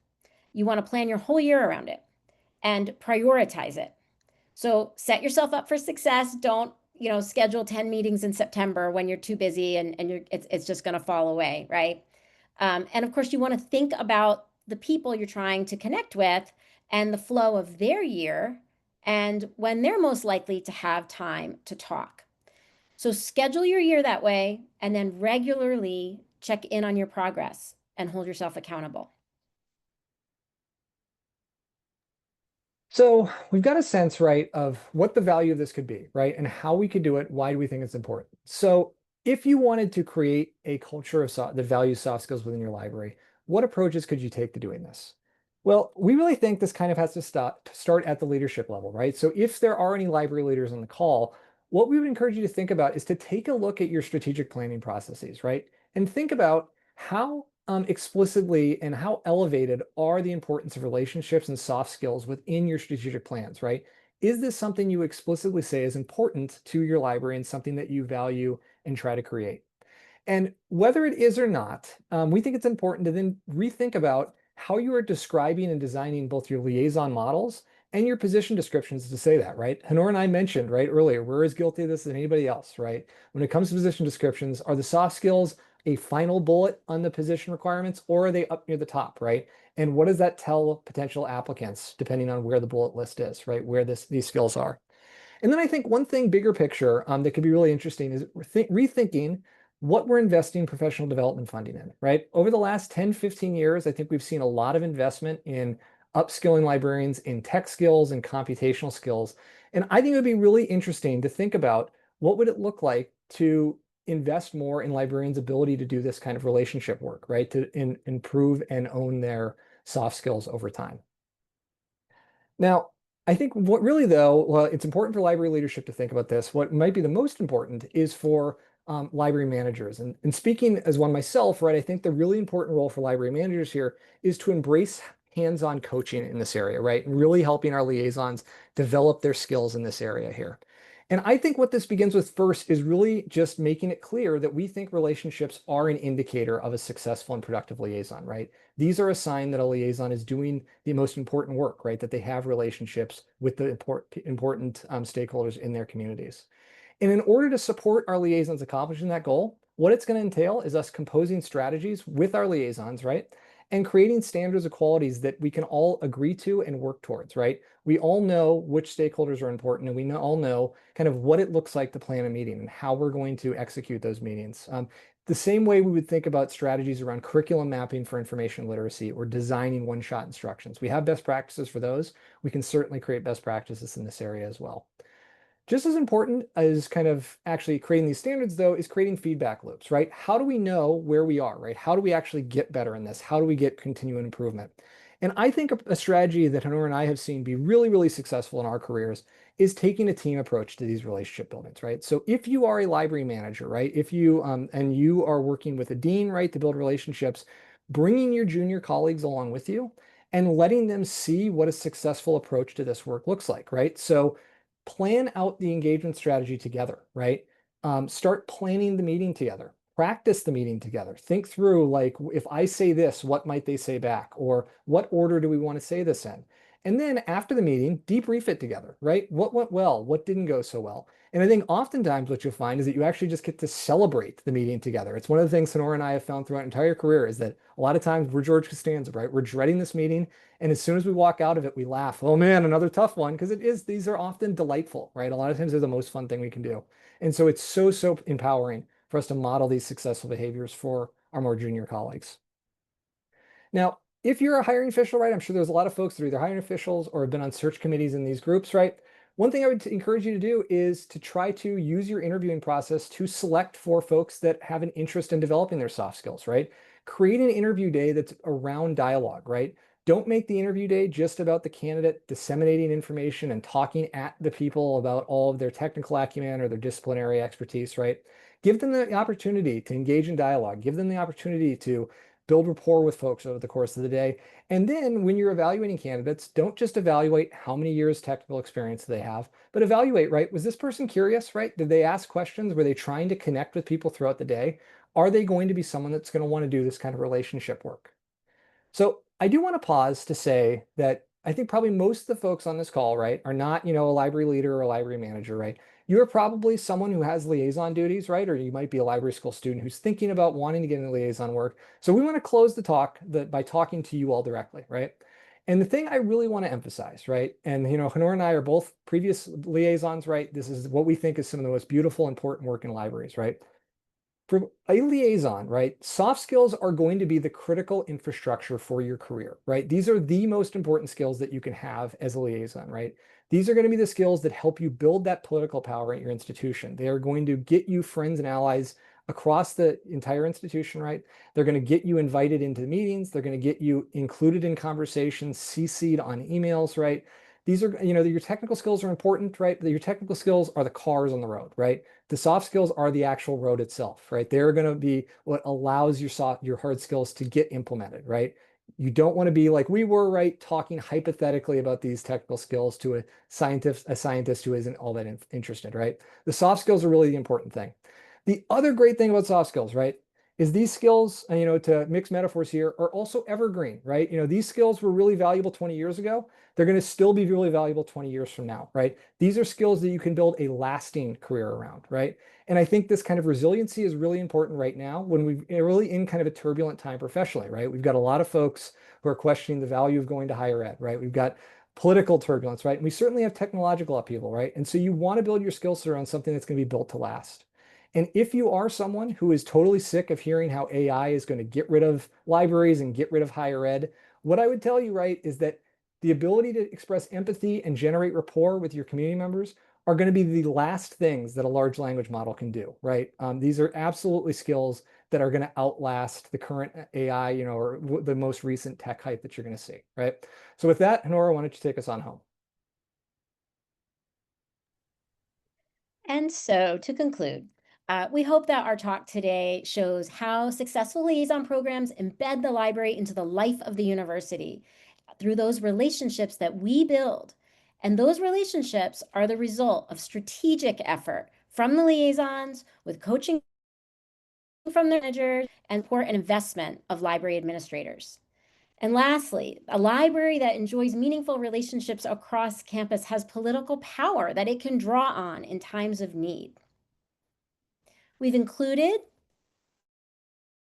S2: You want to plan your whole year around it and prioritize it. So set yourself up for success. Don't, schedule 10 meetings in September when you're too busy and it's just going to fall away, right? And of course, you want to think about the people you're trying to connect with and the flow of their year and when they're most likely to have time to talk. So schedule your year that way and then regularly check in on your progress and hold yourself accountable.
S3: So we've got a sense, right, of what the value of this could be, right, and how we could do it. Why do we think it's important? So if you wanted to create a culture of that values soft skills within your library, what approaches could you take to doing this? Well, we really think this kind of has to start at the leadership level, right? So if there are any library leaders on the call, what we would encourage you to think about is to take a look at your strategic planning processes, right? And think about how explicitly and how elevated are the importance of relationships and soft skills within your strategic plans, right? Is this something you explicitly say is important to your library and something that you value and try to create? And whether it is or not, we think it's important to then rethink about how you are describing and designing both your liaison models and your position descriptions to say that, right? Honora and I mentioned, right, earlier, we're as guilty of this as anybody else, right? When it comes to position descriptions, are the soft skills a final bullet on the position requirements, or are they up near the top, right? And what does that tell potential applicants, depending on where the bullet list is, right? Where these skills are. And then I think one thing, bigger picture, that could be really interesting is rethinking what we're investing professional development funding in, right? Over the last 10, 15 years, I think we've seen a lot of investment in upskilling librarians in tech skills and computational skills. And I think it would be really interesting to think about what would it look like to invest more in librarians' ability to do this kind of relationship work, right? To improve and own their soft skills over time. Now, I think what really, though, well, it's important for library leadership to think about this. What might be the most important is for library managers. And speaking as one myself, right, I think the really important role for library managers here is to embrace hands-on coaching in this area, right? And really helping our liaisons develop their skills in this area here. And I think what this begins with first is really just making it clear that we think relationships are an indicator of a successful and productive liaison, right? These are a sign that a liaison is doing the most important work, right? That they have relationships with the important stakeholders in their communities. And in order to support our liaisons accomplishing that goal, what it's going to entail is us composing strategies with our liaisons, right? And creating standards of qualities that we can all agree to and work towards, right? We all know which stakeholders are important, and we all know kind of what it looks like to plan a meeting and how we're going to execute those meetings. The same way we would think about strategies around curriculum mapping for information literacy or designing one-shot instructions. We have best practices for those. We can certainly create best practices in this area as well. Just as important as kind of actually creating these standards, though, is creating feedback loops, right? How do we know where we are, right? How do we actually get better in this? How do we get continuing improvement? And I think a strategy that Honora and I have seen be really, really successful in our careers is taking a team approach to these relationship buildings, right? So if you are a library manager, right? If you and you are working with a dean, right, to build relationships, bringing your junior colleagues along with you and letting them see what a successful approach to this work looks like, right? So plan out the engagement strategy together, right? Start planning the meeting together. Practice the meeting together. Think through, like, if I say this, what might they say back? Or what order do we want to say this in? And then after the meeting, debrief it together, right? What went well? What didn't go so well? And I think oftentimes what you'll find is that you actually just get to celebrate the meeting together. It's one of the things Honora and I have found throughout our entire career is that a lot of times we're George Costanza, right? We're dreading this meeting. And as soon as we walk out of it, we laugh. Oh man, another tough one. Because these are often delightful, right? A lot of times they're the most fun thing we can do. And so it's so empowering for us to model these successful behaviors for our more junior colleagues. Now, if you're a hiring official, right, I'm sure there's a lot of folks that are either hiring officials or have been on search committees in these groups, right? One thing I would encourage you to do is to try to use your interviewing process to select for folks that have an interest in developing their soft skills, right? Create an interview day that's around dialogue, right? Don't make the interview day just about the candidate disseminating information and talking at the people about all of their technical acumen or their disciplinary expertise, right? Give them the opportunity to engage in dialogue. Give them the opportunity to build rapport with folks over the course of the day. And then when you're evaluating candidates, don't just evaluate how many years technical experience they have, but evaluate, right? Was this person curious, right? Did they ask questions? Were they trying to connect with people throughout the day? Are they going to be someone that's going to want to do this kind of relationship work? So I do want to pause to say that I think probably most of the folks on this call, right, are not, a library leader or a library manager, right? You're probably someone who has liaison duties, right? Or you might be a library school student who's thinking about wanting to get into liaison work. So we want to close the talk by talking to you all directly, right? And the thing I really want to emphasize, right? And, Honora and I are both previous liaisons, right? This is what we think is some of the most beautiful, important work in libraries, right? For a liaison, right, soft skills are going to be the critical infrastructure for your career, right? These are the most important skills that you can have as a liaison, right? These are going to be the skills that help you build that political power at your institution. They are going to get you friends and allies across the entire institution, right? They're going to get you invited into meetings. They're going to get you included in conversations, CC'd on emails, right? These are, your technical skills are important, right? Your technical skills are the cars on the road, right? The soft skills are the actual road itself, right? They're going to be what allows your hard skills to get implemented, right? You don't want to be like we were, right, talking hypothetically about these technical skills to a scientist who isn't all that interested, right? The soft skills are really the important thing. The other great thing about soft skills, right, is these skills, to mix metaphors here, are also evergreen, right? These skills were really valuable 20 years ago. They're going to still be really valuable 20 years from now, right? These are skills that you can build a lasting career around, right? And I think this kind of resiliency is really important right now when we're really in kind of a turbulent time professionally, right? We've got a lot of folks who are questioning the value of going to higher ed, right? We've got political turbulence, right? And we certainly have technological upheaval, right? And so you want to build your skill set around something that's going to be built to last. And if you are someone who is totally sick of hearing how AI is going to get rid of libraries and get rid of higher ed, what I would tell you, right, is that the ability to express empathy and generate rapport with your community members are going to be the last things that a large language model can do, right? These are absolutely skills that are going to outlast the current AI, or the most recent tech hype that you're going to see, right? So with that, Honora, why don't you take us on home?
S2: And so to conclude, We hope that our talk today shows how successful liaison programs embed the library into the life of the university through those relationships that we build. And those relationships are the result of strategic effort from the liaisons with coaching from their managers and support and investment of library administrators. And lastly, a library that enjoys meaningful relationships across campus has political power that it can draw on in times of need. We've included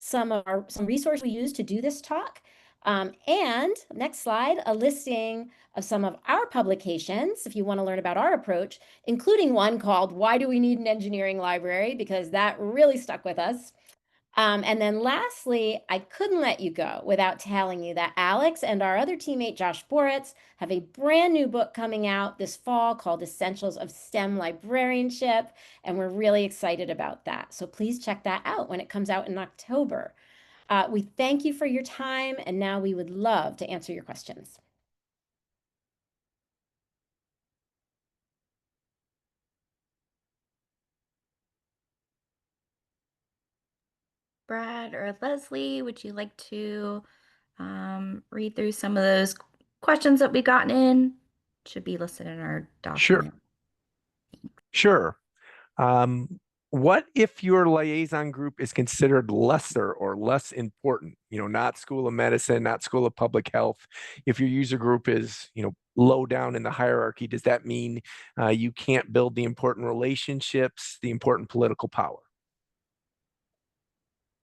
S2: some resources we use to do this talk. And next slide, a listing of some of our publications, if you want to learn about our approach, including one called Why Do We Need an Engineering Library? Because that really stuck with us. And then lastly, I couldn't let you go without telling you that Alex and our other teammate, Josh Boritz, have a brand new book coming out this fall called Essentials of STEM Librarianship. And we're really excited about that. So please check that out when it comes out in October. We thank you for your time. And now we would love to answer your questions.
S1: Brad or Leslie, would you like to read through some of those questions that we've gotten in? Should be listed in our document.
S4: Sure. What if your liaison group is considered lesser or less important? Not School of Medicine, not School of Public Health. If your user group is, low down in the hierarchy, does that mean you can't build the important relationships, the important political power?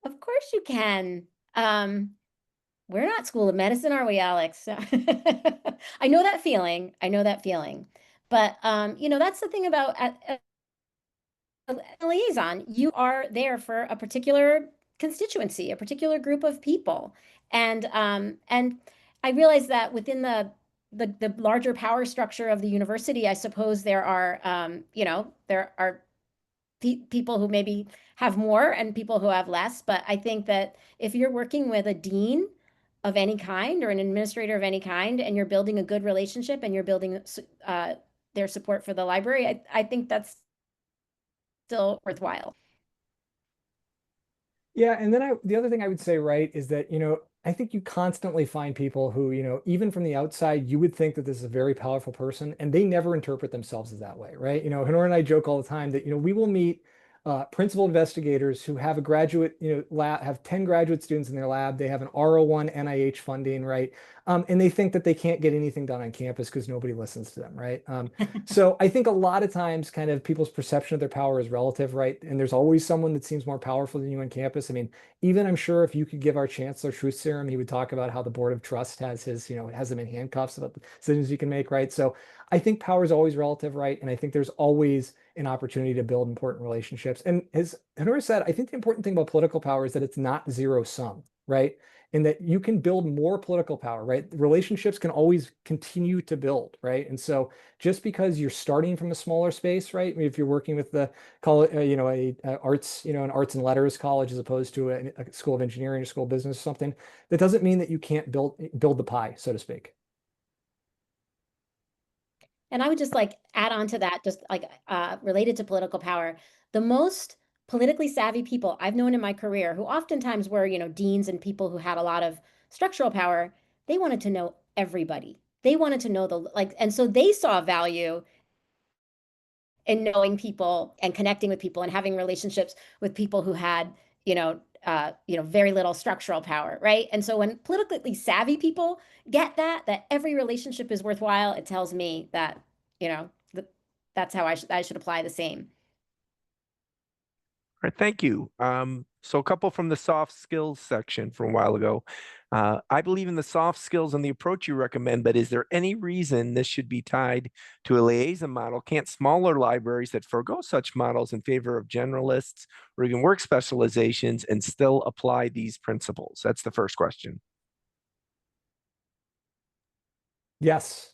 S2: Of course you can. We're not School of Medicine, are we, Alex? I know that feeling. But, that's the thing about a liaison. You are there for a particular constituency, a particular group of people. And I realize that within the larger power structure of the university, I suppose there are, there are people who maybe have more and people who have less. But I think that if you're working with a dean of any kind or an administrator of any kind, and you're building a good relationship and you're building their support for the library, I think that's still worthwhile.
S3: Yeah, and then the other thing I would say, right, is that, I think you constantly find people who, even from the outside, you would think that this is a very powerful person, and they never interpret themselves as that way, right? Honora and I joke all the time that, we will meet principal investigators who have a graduate, lab, have 10 graduate students in their lab. They have an R01 NIH funding, right? And they think that they can't get anything done on campus because nobody listens to them, right? So I think a lot of times kind of people's perception of their power is relative, right? And there's always someone that seems more powerful than you on campus. I mean, even I'm sure if you could give our chancellor truth serum, he would talk about how the board of trust has his, has him in handcuffs about the decisions you can make, right? So I think power is always relative, right? And I think there's always an opportunity to build important relationships. And as Honora said, I think the important thing about political power is that it's not zero sum, right? And that you can build more political power, right? Relationships can always continue to build, right? And so just because you're starting from a smaller space, right? If you're working with the college, arts, an arts and letters college as opposed to a school of engineering or school of business or something, that doesn't mean that you can't build the pie, so to speak.
S2: And I would just add on to that, just related to political power, the most politically savvy people I've known in my career, who oftentimes were, deans and people who had a lot of structural power, they wanted to know everybody. They wanted to know and so they saw value in knowing people and connecting with people and having relationships with people who had, very little structural power, right? And so when politically savvy people get that every relationship is worthwhile, it tells me that, that's how I should apply the same.
S4: All right, thank you. So a couple from the soft skills section from a while ago. I believe in the soft skills and the approach you recommend, but is there any reason this should be tied to a liaison model? Can't smaller libraries that forego such models in favor of generalists or even work specializations and still apply these principles? That's the first question.
S3: Yes.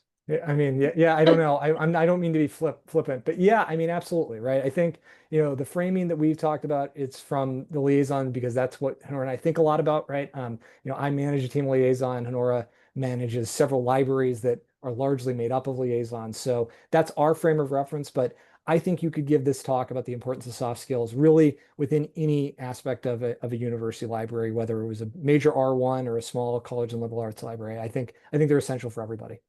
S3: I mean, yeah, I don't know. I don't mean to be flippant, but yeah, I mean, absolutely, right? I think, the framing that we've talked about, it's from the liaison because that's what Honora and I think a lot about, right? I manage a team liaison. Honora manages several libraries that are largely made up of liaisons. So that's our frame of reference, but I think you could give this talk about the importance of soft skills really within any aspect of a university library, whether it was a major R1 or a small college and liberal arts library. I think they're essential for everybody.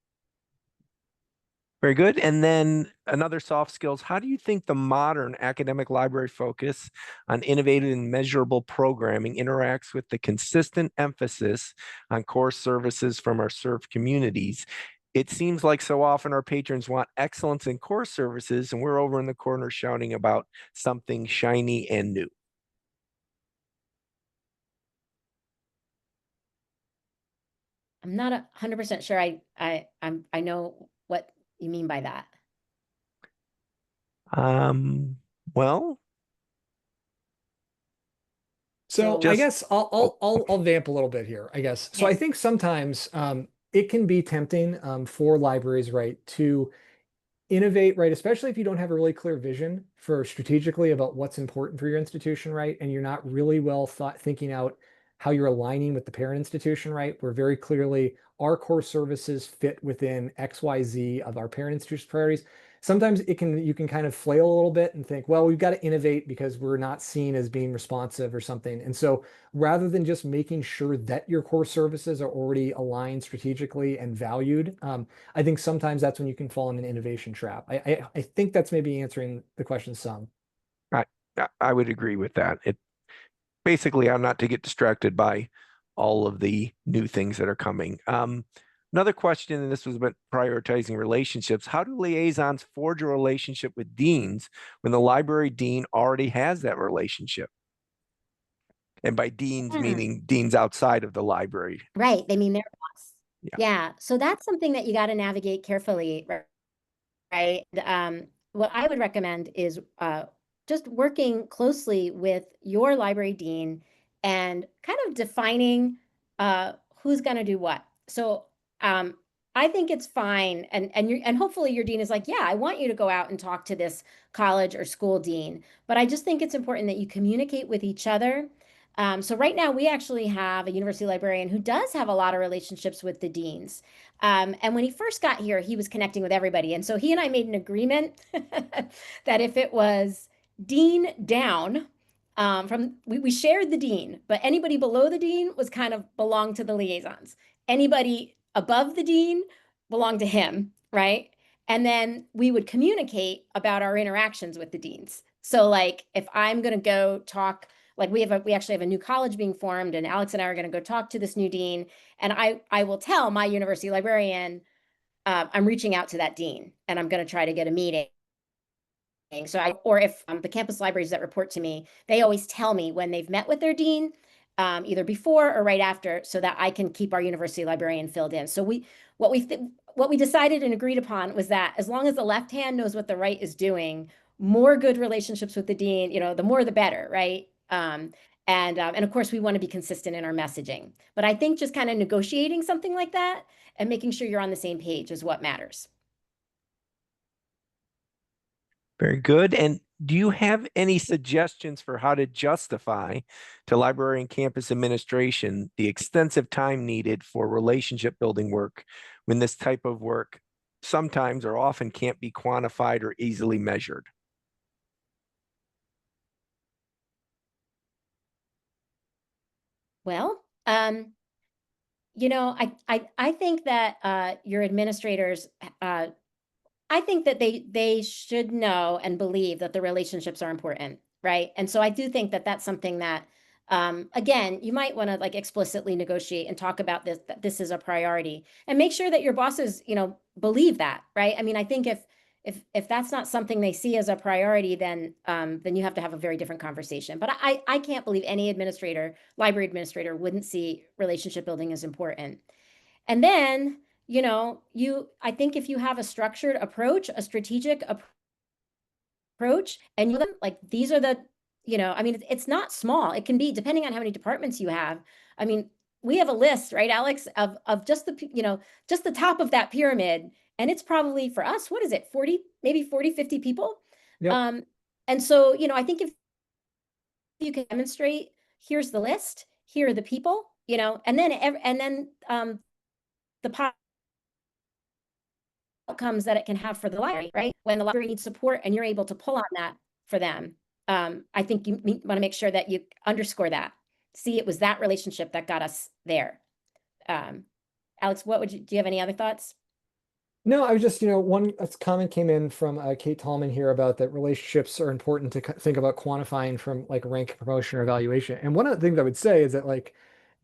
S4: Very good. And then another soft skills, how do you think the modern academic library focus on innovative and measurable programming interacts with the consistent emphasis on core services from our served communities? It seems like so often our patrons want excellence in core services, and we're over in the corner shouting about something shiny and new.
S2: I'm not 100% sure I know what you mean by that.
S4: Well,
S3: So
S2: So-
S3: I guess I'll vamp a little bit here, I guess. So I think sometimes it can be tempting for libraries, right, to innovate, right? Especially if you don't have a really clear vision for strategically about what's important for your institution, right? And you're not really thinking out how you're aligning with the parent institution, right? Where very clearly our core services fit within XYZ of our parent institution's priorities. Sometimes you can kind of flail a little bit and think, well, we've got to innovate because we're not seen as being responsive or something. And so rather than just making sure that your core services are already aligned strategically and valued, I think sometimes that's when you can fall in an innovation trap. I think that's maybe answering the question some.
S4: I would agree with that. Basically, I'm not to get distracted by all of the new things that are coming. Another question, and this was about prioritizing relationships. How do liaisons forge a relationship with deans when the library dean already has that relationship? And by deans, meaning deans outside of the library.
S2: Right. They mean their boss.
S4: Yeah.
S2: Yeah. So that's something that you got to navigate carefully, right? What I would recommend is just working closely with your library dean and kind of defining who's going to do what. So I think it's fine, and hopefully your dean is like, yeah, I want you to go out and talk to this college or school dean, but I just think it's important that you communicate with each other. So right now we actually have a university librarian who does have a lot of relationships with the deans. And when he first got here, he was connecting with everybody. And so he and I made an agreement that if it was dean down, we shared the dean, but anybody below the dean was kind of belonged to the liaisons. Anybody above the dean belonged to him, right? And then we would communicate about our interactions with the deans. So like if I'm going to go talk, like we actually have a new college being formed, and Alex and I are going to go talk to this new dean, and I will tell my university librarian, I'm reaching out to that dean and I'm going to try to get a meeting. So or if the campus libraries that report to me, they always tell me when they've met with their dean, either before or right after, so that I can keep our university librarian filled in. So what we decided and agreed upon was that as long as the left hand knows what the right is doing, more good relationships with the dean, the more the better, right? And of course, we want to be consistent in our messaging. But I think just kind of negotiating something like that and making sure you're on the same page is what matters.
S4: Very good. And do you have any suggestions for how to justify to library and campus administration the extensive time needed for relationship building work when this type of work sometimes or often can't be quantified or easily measured?
S2: Well, I think that your administrators, I think that they should know and believe that the relationships are important, right? And so I do think that that's something that, again, you might want to like explicitly negotiate and talk about this, that this is a priority, and make sure that your bosses, believe that, right? I mean, I think if that's not something they see as a priority, then you have to have a very different conversation. But I can't believe any library administrator wouldn't see relationship building as important. And then, I think if you have a structured approach, a strategic approach, and you like, these are the, I mean, it's not small. It can be, depending on how many departments you have. I mean, we have a list, right, Alex, of just just the top of that pyramid. And it's probably for us, what is it, 40, maybe 40, 50 people?
S3: Yep.
S2: And so, I think if you can demonstrate, here's the list, here are the people, and then the outcomes that it can have for the library, right? When the library needs support and you're able to pull on that for them. I think you want to make sure that you underscore that. See, it was that relationship that got us there. Alex, do you have any other thoughts?
S3: No, I was just, one comment came in from Kate Tallman here about that relationships are important to think about quantifying from like rank, promotion, or evaluation. And one of the things I would say is that like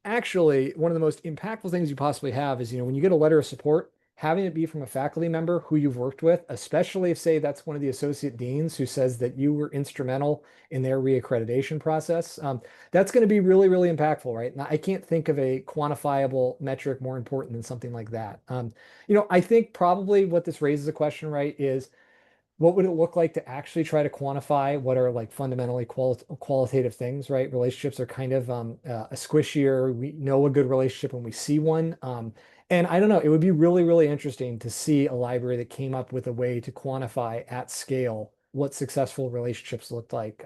S3: actually one of the most impactful things you possibly have is, when you get a letter of support, having it be from a faculty member who you've worked with, especially if, say, that's one of the associate deans who says that you were instrumental in their reaccreditation process. That's going to be really, really impactful, right? Now, I can't think of a quantifiable metric more important than something like that. I think probably what this raises a question, right, is what would it look like to actually try to quantify what are like fundamentally qualitative things, right? Relationships are kind of a squishier. We know a good relationship when we see one. And I don't know, it would be really, really interesting to see a library that came up with a way to quantify at scale what successful relationships looked like.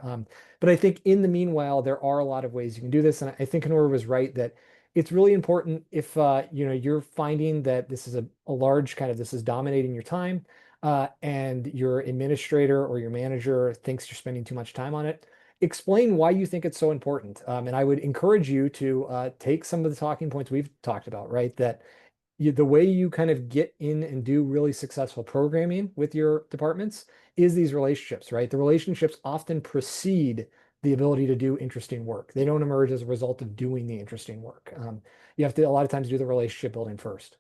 S3: But I think in the meanwhile, there are a lot of ways you can do this. And I think Honora was right that it's really important if you're finding that this is a large kind of this is dominating your time, and your administrator or your manager thinks you're spending too much time on it, explain why you think it's so important. And I would encourage you to take some of the talking points we've talked about, right? That the way you kind of get in and do really successful programming with your departments is these relationships, right? The relationships often precede the ability to do interesting work. They don't emerge as a result of doing the interesting work. You have to, a lot of times, do the relationship building first.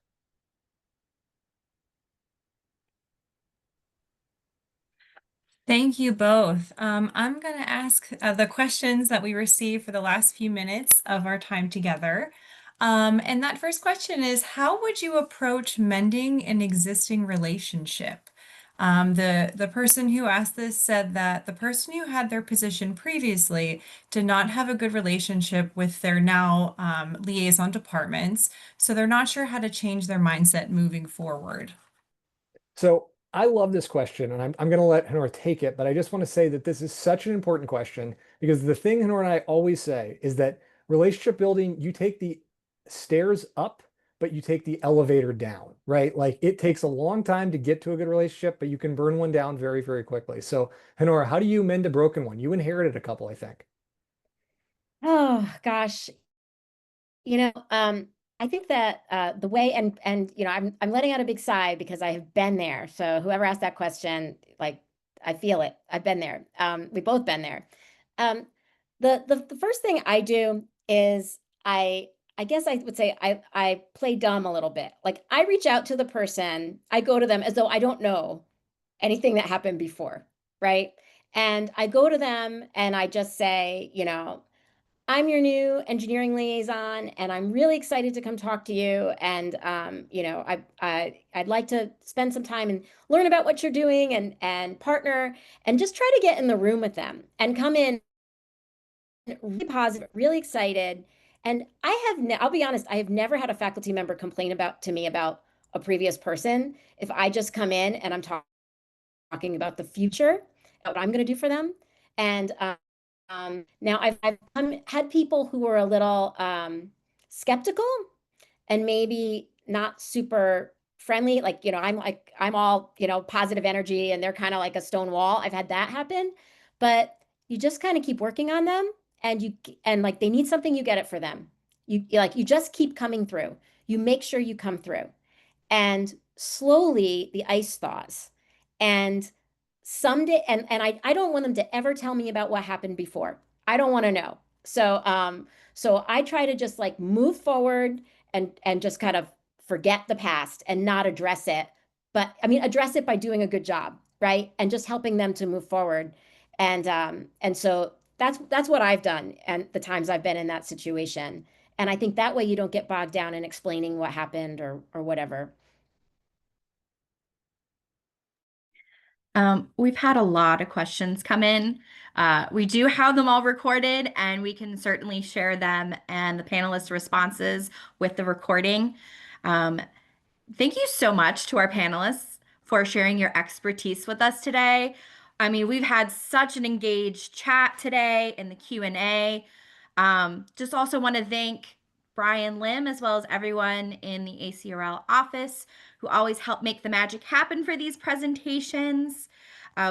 S5: Thank you both. I'm going to ask the questions that we received for the last few minutes of our time together. And that first question is, how would you approach mending an existing relationship? The person who asked this said that the person who had their position previously did not have a good relationship with their now liaison departments, so they're not sure how to change their mindset moving forward.
S3: So I love this question, and I'm going to let Honora take it, but I just want to say that this is such an important question because the thing Honora and I always say is that relationship building, you take the stairs up, but you take the elevator down, right? Like it takes a long time to get to a good relationship, but you can burn one down very, very quickly. So Honora, how do you mend a broken one? You inherited a couple, I think.
S2: Oh gosh, I think that the way and I'm letting out a big sigh because I have been there. So whoever asked that question, like I feel it. I've been there. We've both been there. The first thing I do is I guess I would say I play dumb a little bit. Like I reach out to the person, I go to them as though I don't know anything that happened before, right? And I go to them and I just say, I'm your new engineering liaison, and I'm really excited to come talk to you. And I'd like to spend some time and learn about what you're doing and partner and just try to get in the room with them and come in really positive, really excited. And I'll be honest, I have never had a faculty member complain to me about a previous person. If I just come in and I'm talking about the future, what I'm going to do for them. And now I've had people who were a little skeptical and maybe not super friendly. Like, I'm all, positive energy and they're kind of like a stone wall. I've had that happen, but you just kind of keep working on them and like they need something, you get it for them. You just keep coming through. You make sure you come through and slowly the ice thaws. And someday, and I don't want them to ever tell me about what happened before. I don't want to know. So I try to just like move forward and just kind of forget the past and not address it. But I mean, address it by doing a good job, right? And just helping them to move forward. And so that's what I've done and the times I've been in that situation. And I think that way you don't get bogged down in explaining what happened or whatever.
S1: We've had a lot of questions come in. We do have them all recorded, and we can certainly share them and the panelists' responses with the recording. Thank you so much to our panelists for sharing your expertise with us today. I mean, we've had such an engaged chat today in the Q&A. Just also want to thank Brian Lim, as well as everyone in the ACRL office who always help make the magic happen for these presentations.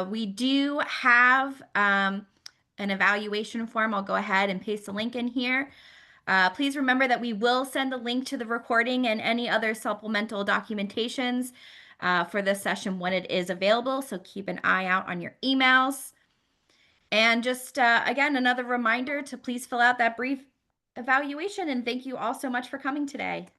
S1: We do have an evaluation form. I'll go ahead and paste the link in here. Please remember that we will send a link to the recording and any other supplemental documentations for this session when it is available. So keep an eye out on your emails. And just again, another reminder to please fill out that brief evaluation. And thank you all so much for coming today.